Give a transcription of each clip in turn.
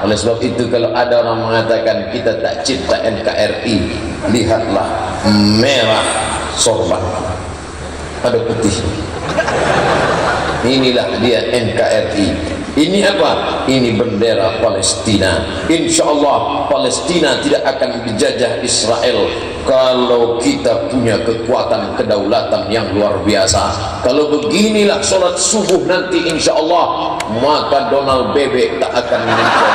Oleh sebab itu kalau ada orang mengatakan kita tak cinta NKRI, lihatlah merah sorban, ada putih. Inilah dia NKRI. Ini apa? Ini bendera Palestina. Insya Allah Palestina tidak akan dijajah Israel kalau kita punya kekuatan kedaulatan yang luar biasa. Kalau beginilah sholat subuh nanti insya Allah, maka Donald Bebek tak akan meninggal.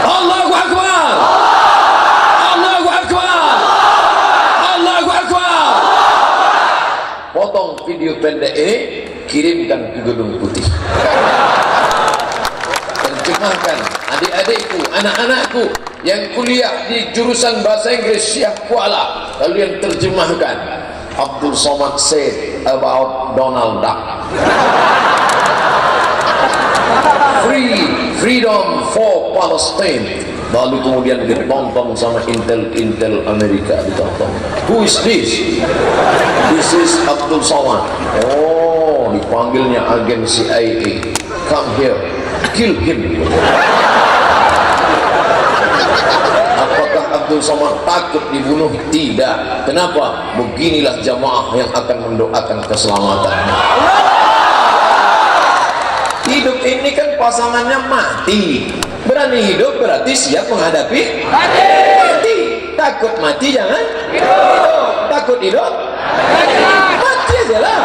Allahu Akbar, Allahu Akbar, Allahu Akbar. Potong video pendek ini, kirimkan ke Gedung Putih. Terjemahkan adik-adikku, anak-anakku yang kuliah di jurusan bahasa Inggris Syekh Kuala, lalu yang terjemahkan Abdul Somad said about Donald Duck. Freedom for Palestine. Lalu kemudian ditonton sama Intel Amerika, ditonton. Who is this? This is Abdul Somad. Oh, dipanggilnya agen CIA. Come here, kill him. Apakah Abdul Somad takut dibunuh? Tidak. Kenapa? Beginilah jamaah yang akan mendoakan keselamatannya. Hidup ini kan pasangannya mati. Berani hidup berarti siap menghadapi mati. Takut mati jangan hidup. Takut hidup mati aja lah.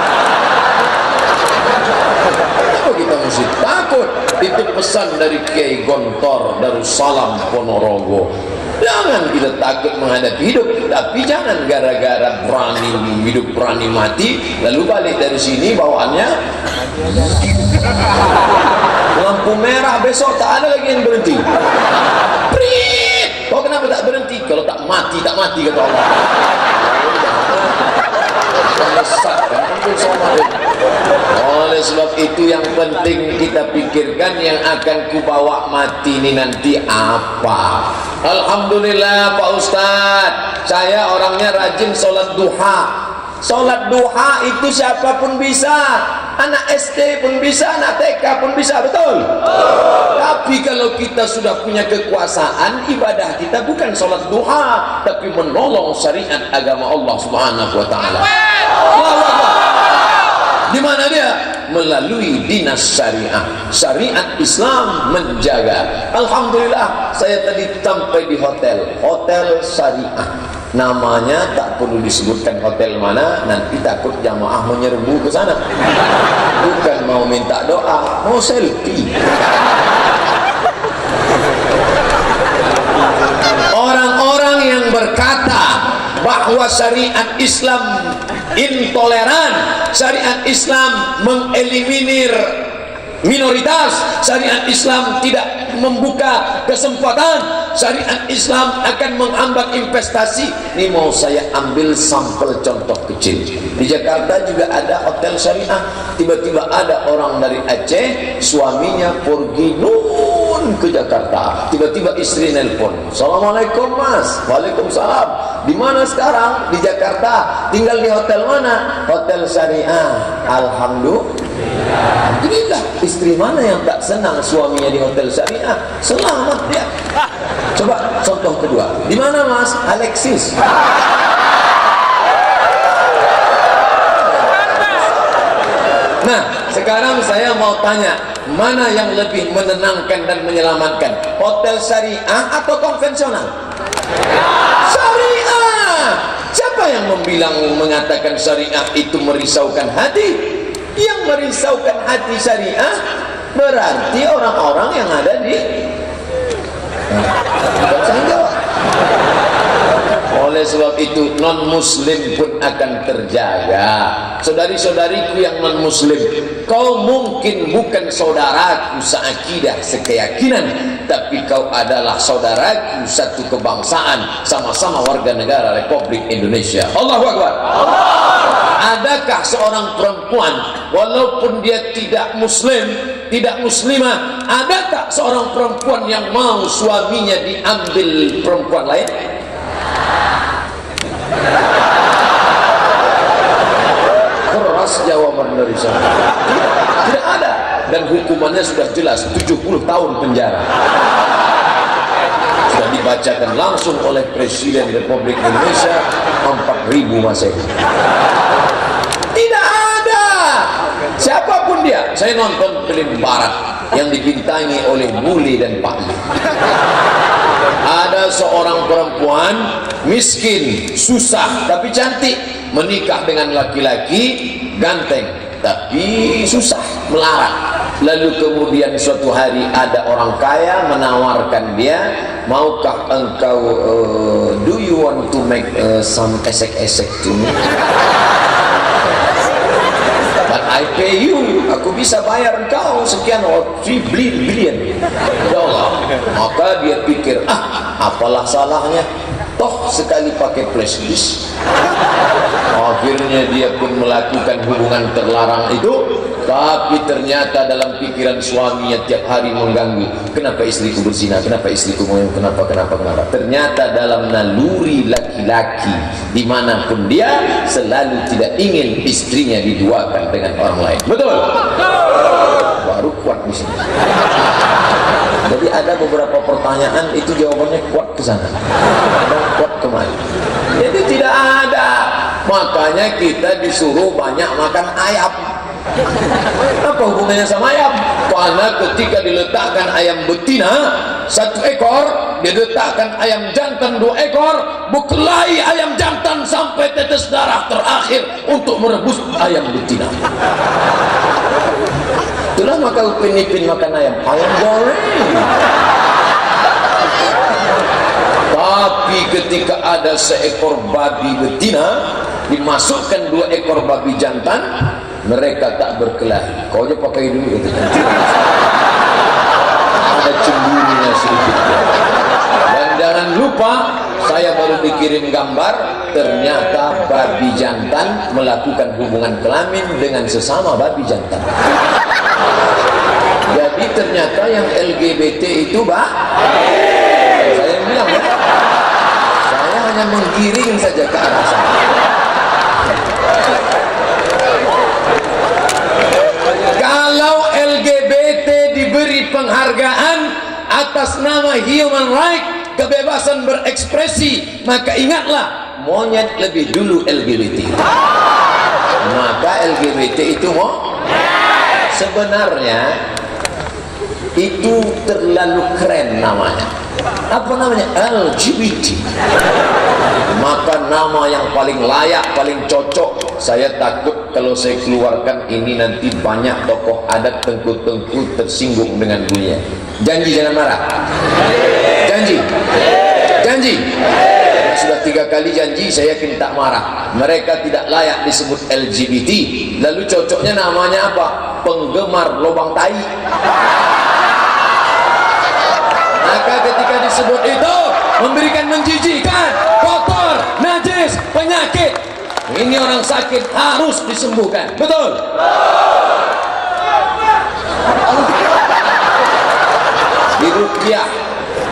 Kenapa kita mesti takut? Itu pesan dari Kiai Gontor Darussalam Ponorogo. Jangan kita takut menghadapi hidup, tapi jangan gara-gara berani hidup berani mati lalu balik dari sini bawaannya lampu merah, besok tak ada lagi yang berhenti. Prit! Kau kenapa tak berhenti? Kalau tak mati kata Allah. Oleh sebab itu yang penting kita pikirkan yang akan kubawa mati ini nanti apa. Alhamdulillah Pak Ustadz, saya orangnya rajin sholat duha. Sholat duha itu siapapun bisa, anak SD pun bisa, anak TK pun bisa, betul? Tapi kalau kita sudah punya kekuasaan, ibadah kita bukan sholat duha, tapi menolong syariat agama Allah Subhanahu wa Ta'ala. Di mana dia? Melalui dinas syariah, syariat Islam menjaga. Alhamdulillah, saya tadi sampai di hotel syariah. Namanya tak perlu disebutkan hotel mana, nanti takut jamaah menyerbu ke sana. Bukan mau minta doa, mau selfie. Orang-orang yang berkata bahwa syariat Islam intoleran, syariat Islam mengeliminir minoritas, syariat Islam tidak membuka kesempatan, syariat Islam akan menghambat investasi. Ini mau saya ambil sampel contoh kecil. Di Jakarta juga ada hotel syariah. Tiba-tiba ada orang dari Aceh, suaminya pergi nun ke Jakarta. Tiba-tiba istri nelpon, "Assalamualaikum Mas." "Waalaikumsalam." "Di mana sekarang?" "Di Jakarta." "Tinggal di hotel mana?" "Hotel syariah." Alhamdulillah. Istri mana yang tak senang suaminya di hotel syariah? Selamat dia. Coba contoh kedua. "Di mana Mas?" "Alexis." Nah, sekarang saya mau tanya, mana yang lebih menenangkan dan menyelamatkan? Hotel syariah atau konvensional? Syariah. Siapa yang mengatakan syariah itu merisaukan hati? Yang merisaukan hati syariah berarti orang-orang yang ada di Oleh sebab itu non muslim pun akan terjaga. Saudari-saudariku yang non muslim, kau mungkin bukan saudaraku seakidah sekeyakinan, tapi kau adalah saudaraku satu kebangsaan, sama-sama warga negara Republik Indonesia. Allahu Akbar. Adakah seorang perempuan walaupun dia tidak muslim, tidak muslimah, adakah seorang perempuan yang mau suaminya diambil perempuan lain? Keras jawaban dari saya. Tidak ada. dan hukumannya sudah jelas, 70 tahun penjara. Sudah dibacakan langsung oleh Presiden Republik Indonesia 4.000 Masehi. Tidak ada siapapun dia. Saya nonton film barat yang dibintangi oleh Bule dan Pak Li. Ada seorang perempuan miskin, susah tapi cantik, menikah dengan laki-laki ganteng tapi susah, melarat. Lalu kemudian suatu hari ada orang kaya menawarkan dia, maukah engkau do you want to make some esek-esek to me? But I pay you, aku bisa bayar engkau sekian, 3 billion dollar. Maka dia pikir, apalah salahnya, toh sekali pakai flash disk. Akhirnya dia pun melakukan hubungan terlarang itu. Tapi ternyata dalam pikiran suaminya tiap hari mengganggu, kenapa istriku berzina, kenapa istriku kenapa. Ternyata dalam naluri laki-laki dimanapun dia selalu tidak ingin istrinya diduakan dengan orang lain. Betul? Baru kuat di sini. Jadi ada beberapa pertanyaan itu jawabannya kuat ke sana, kuat kemari. Jadi tidak ada. Makanya kita disuruh banyak makan ayam. Apa hubungannya sama ayam? Karena ketika diletakkan ayam betina 1 ekor, diletakkan ayam jantan 2 ekor, berkelahi ayam jantan sampai tetes darah terakhir untuk merebus ayam betina. Itulah maka Upin Ipin makan ayam goreng. Tapi ketika ada seekor babi betina, dimasukkan 2 ekor babi jantan, mereka tak berkelahi. Kau aja pakai dulu katanya. Ada cemburunya sedikit. Dan jangan lupa, saya baru dikirim gambar, ternyata babi jantan melakukan hubungan kelamin dengan sesama babi jantan. Jadi ternyata yang LGBT itu saya yang bilang ya, saya hanya menggiring saja ke arah sana. Kalau LGBT diberi penghargaan atas nama human right, kebebasan berekspresi, maka ingatlah, monyet lebih dulu LGBT. Maka LGBT itu sebenarnya itu terlalu keren namanya. Apa namanya? LGBT. Maka nama yang paling layak, paling cocok, saya takut kalau saya keluarkan ini nanti banyak tokoh adat tengku-tengku tersinggung dengan dunia. Janji jangan marah. Janji. Janji. Sudah 3 kali janji, saya yakin tak marah. Mereka tidak layak disebut LGBT. Lalu cocoknya namanya apa? Penggemar lubang tai. Maka ketika disebut itu memberikan menjijikkan, kotor, najis, penyakit. Ini orang sakit harus disembuhkan. Betul? Di Ruqyah,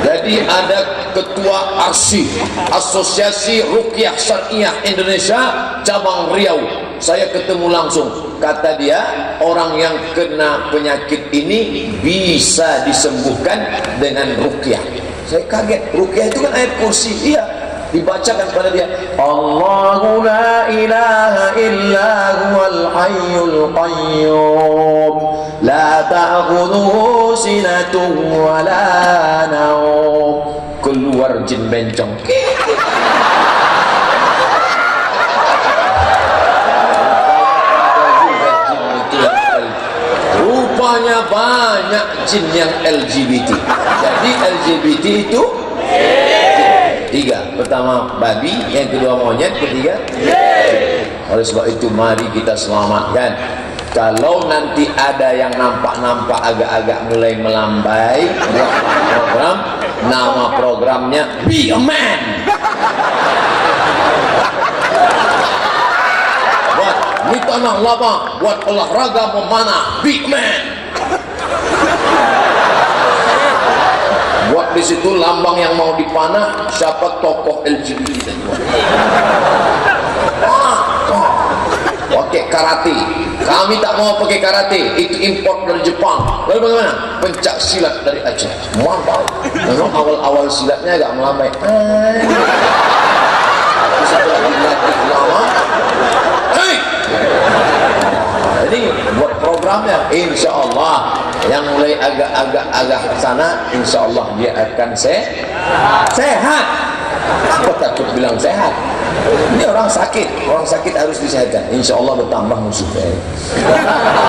jadi ada ketua ASI, Asosiasi Ruqyah Syariah Indonesia cabang Riau. Saya ketemu langsung. Kata dia, orang yang kena penyakit ini bisa disembuhkan dengan ruqyah. Saya kaget. Ruqyah itu kan ayat kursi. Iya, dibacakan pada dia, Allahu la ilaha illa huwal hayyul qayyum la ta'khudhuhu sinatun wa la nawm. Keluar jin bencong. Rupanya banyak jin yang LGBT. Jadi LGBT itu 3. Pertama babi, yang kedua monyet, ketiga oleh sebab itu mari kita selamatkan. Kalau nanti ada yang nampak-nampak agak-agak mulai melambai, buat program, nama programnya Be a Man. Buat di tanah lapang, buat olahraga memanah, Be a Man. Buat di situ lambang yang mau dipanah, siapa tokoh LGBT tadi. Oke, karate. Kami tak mau pakai karate, itu import dari Jepang. Lalu bagaimana? Pencak silat dari Aceh. Mantap. Memang awal-awal silatnya agak melambai. Tapi setelah dilatih lama, jadi buat programnya, insya Allah yang mulai agak sana, insya Allah dia akan sehat. Apa takut bilang sehat? Ini orang sakit harus disehatkan. Insya Allah bertambah musuhnya.